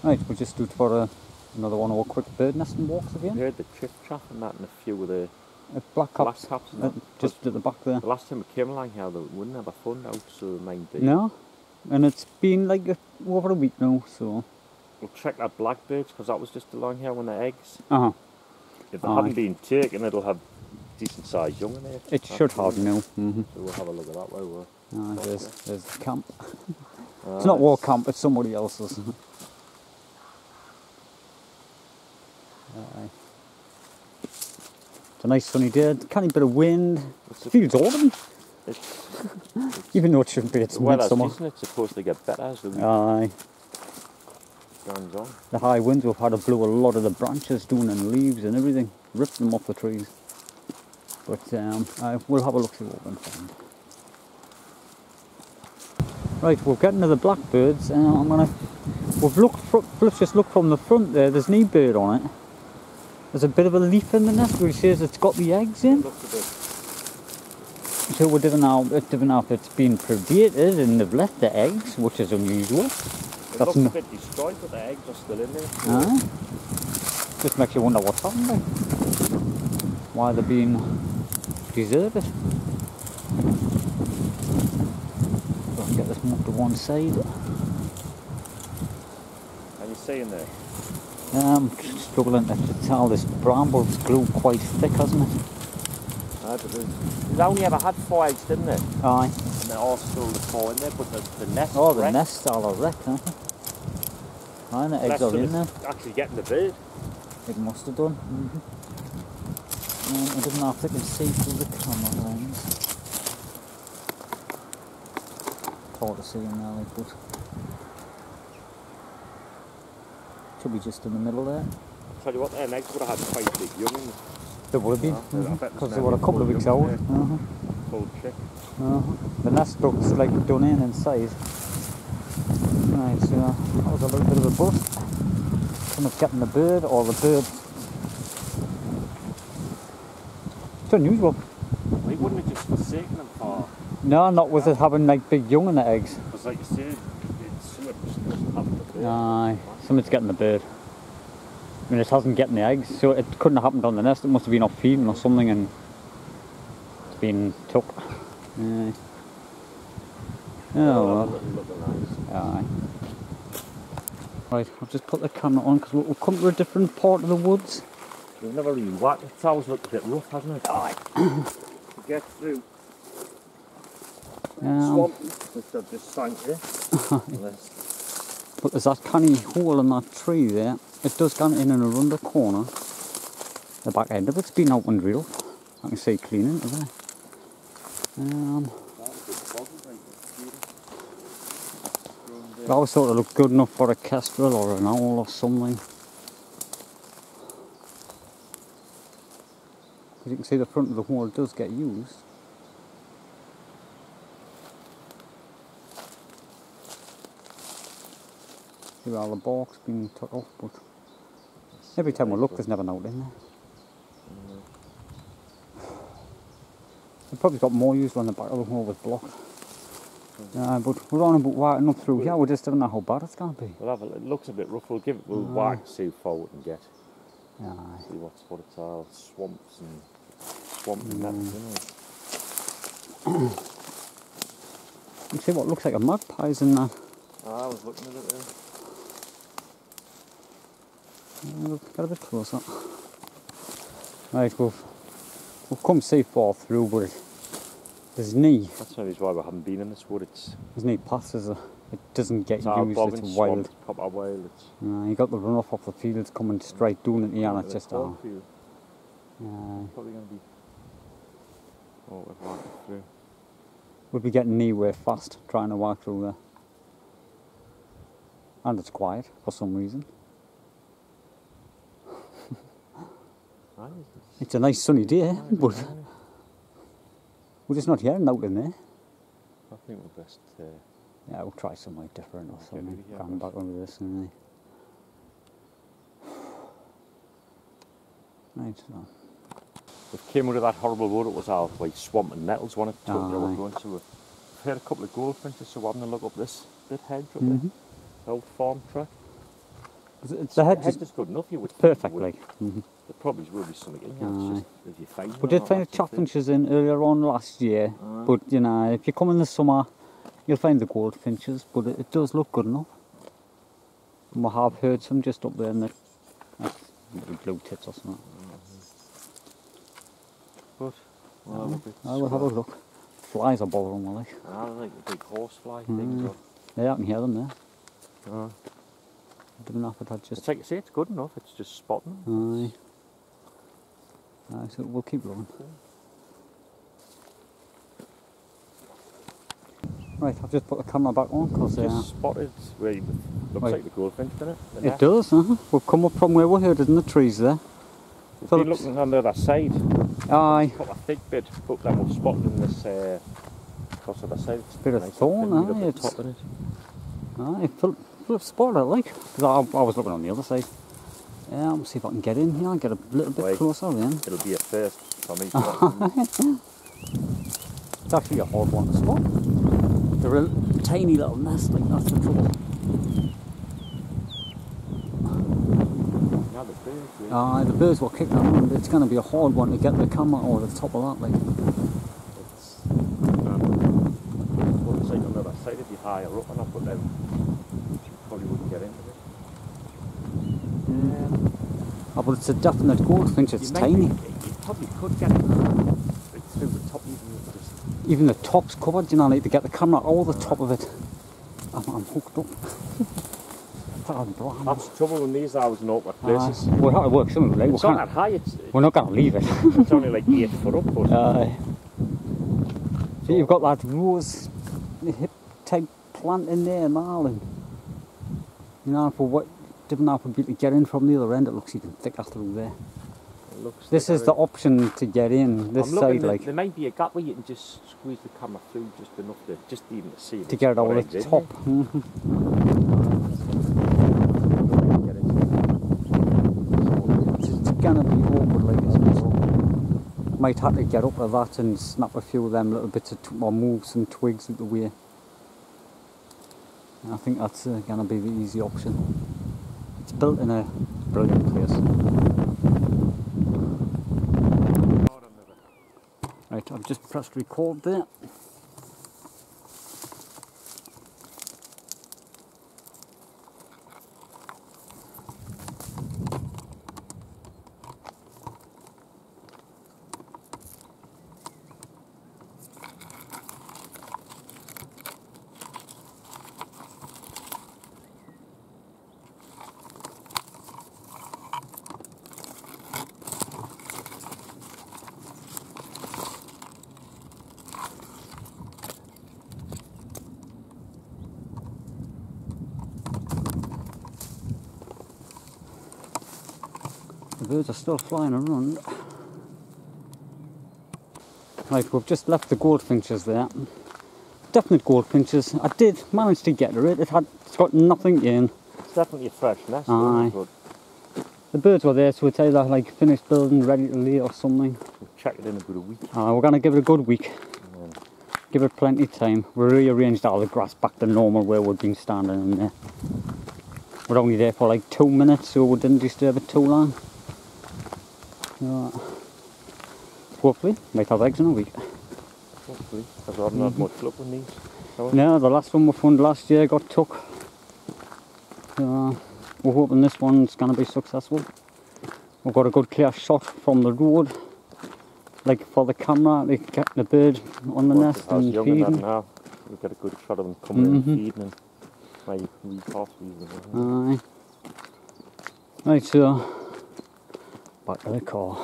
Right, we'll just do it for another one of our quick bird nesting walks I again. heard the chip trap and that, and a few of the Blackcaps, blackcaps and that. just at the back there. The last time we came along here, they wouldn't have a fund out, so they might be. No, and it's been like over a week now, so. We'll check that blackbirds, because that was just along here when the eggs. If they Aye. haven't been taken, it'll have decent sized young in it. It should have now. So we'll have a look at that while we're. There's the camp. It's not our camp, it's somebody else's. It's a nice sunny day, canny bit of wind. Feels autumn. Even though it shouldn't be, it's midsummer. It's supposed to get better as the week Aye. goes on. The high winds we've had to blow a lot of the branches down and leaves and everything, ripped them off the trees. But we'll have a look see what we can find. Right, we're getting to the blackbirds. Let's just look from the front there. There's no bird on it. There's a bit of a leaf in the nest which says it's got the eggs in. So we don't know if it's been predated and they've left the eggs, which is unusual. It looks a bit destroyed, but the eggs are still in there. Aye. Just makes you wonder what's happened there. Why they're being deserted. So I'll get this moved to one side. And you seeing there? I'm struggling to tell, this bramble's glued quite thick, hasn't it? Aye, but they only ever had 4 eggs, didn't they? Aye. And they're all still the 4 in there, but the nest. Oh, the nest's all a wreck, huh? Aye, the eggs are in there. Actually getting the bird. It must have done. I don't know if I can see through the camera lens. It's hard to see in there, like, but should be just in the middle there. I'll tell you what, their eggs would have had quite big young in them. They would have been, because they were a couple of weeks old. Full chick. The nest looks like done in inside. Right, so that was a little bit of a bust. Someone's getting the bird, or the bird. It's unusual. Well, you wouldn't have just forsaken them for. No, not with it having like big young in the eggs. Because like you said, something doesn't have the bird. Aye, something's getting the bird. I mean, it hasn't getting the eggs, so it couldn't have happened on the nest. It must have been off feeding or something and it's been took. Aye. Oh well. Aye. Right, I'll just put the camera on because we'll come to a different part of the woods. We've never really whacked. It's always looked a bit rough, hasn't it? Aye. To get through. Swamp, which I've just sank here. But there's that canny hole in that tree there. It does come in and around the corner. The back end of it's been out and drilled. I can see clean into there. That always sort of look good enough for a kestrel or an owl or something. As you can see, the front of the hole does get used. See where all the bark's been took off, but every time we look, there's never note in there. We've probably got more used when the back of the hole was blocked. But we're on about whacking up through here. We just don't know how bad it's going to be. We'll have it looks a bit rough. We'll whack, see how far we can get. See what it's all swamps and that, You see what looks like a magpie's in that. I was looking at it there. Get a bit closer. Right, we've come so far through, but there's knee. That's the reason why we haven't been in this wood. There's knee passes. It doesn't get used. It's wild. Swamp, proper wild. You got the runoff off the fields coming straight down at the end. It's just probably going to be. Oh, we're walking through. We'll be getting knee-way fast trying to walk through there. And it's quiet for some reason. It's a nice sunny day, but we're just not hearing out in there. I think we're best. Yeah, we'll try somewhere different or something. Come back under this and right. So. We came out of that horrible road. It was all like swamp and nettles. So we've heard a couple of goldfinches. So we're having a look up this bit hedge up there. The old farm track. The hedge Hedge is is good enough, you would think. perfect, Would. like. There probably will be something in there. It's just if you find We did find the chaffinches in earlier on last year, but you know, if you come in the summer, you'll find the goldfinches, but it does look good enough. And we have heard some just up there in the little blue tits or something. But, I will have a look. Flies are bothering me, like. I like the big horsefly things. Yeah, I can hear them there. Uh, Didn't have it, just. it's like you say, it's good enough, it's just spotting them. Aye, so we'll keep going. Right, I've just put the camera back on because Just spotted where you looks like the goldfinch, doesn't it? The it nest. does, We've come up from where we heard it in the trees there. We've been looking on the other side. Aye. Put a thick bit, but then we've spotted in this across the other side. It's Bit of nice thorn, and aye, up it's- the top of it. Aye, Philip spotted it, like. 'Cause I was looking on the other side. Yeah, I'll see if I can get in here and get a little bit Right. closer then. It'll be a first for me. It's actually a hard one to spot. They're a tiny little nest, like that's the trouble. Now the birds, really. Aye, the birds will kick that one, but it's going to be a hard one to get the camera over the top of that, like. It's what it's like on the other side if you're higher up enough, but then you probably wouldn't get into it. Oh, but it's a definite goldfinch, it's tiny. You probably could get it like, through the top Even the top's covered, you know, like to get the camera over the top of it. I'm hooked up. That's the trouble with these hours in awkward places. We'll have to work something, like. It's not that high, We're not going to leave it. it's only like 8 foot up. But So you've got that rose hip type plant in there now, and you know, for what didn't have to be to get in from the other end, it looks even thicker through there. it looks This is the option to get in this side, like. There might be a gap where you can just squeeze the camera through just enough just even to see. To get it over the top. It's gonna be awkward, like, isn't it? Might have to get up with that and snap a few of them little bits of or move some twigs out the way. I think that's gonna be the easy option. It's built in a brilliant place. Right, I've just pressed record there. The birds are still flying around. Right, we've just left the goldfinches there. Definite goldfinches. I did manage to get it. It's got nothing in. It's definitely a fresh nest. Aye. But The birds were there, so it's either like finished building, ready to lay or something. we'll check it in a good week. We're going to give it a good week. Give it plenty of time. We rearranged all the grass back to normal where we'd been standing in there. We're only there for like 2 minutes, so we didn't disturb it too long. Hopefully, might have eggs in a week. Hopefully, because I haven't had much luck with these. No, the last one we found last year got took. We're hoping this one's going to be successful. We've got a good clear shot from the road, like for the camera, like get the bird on the nest and feeding. Now we get a good shot of them coming in and feeding, and maybe week off even. Aye. Right, so back to the car.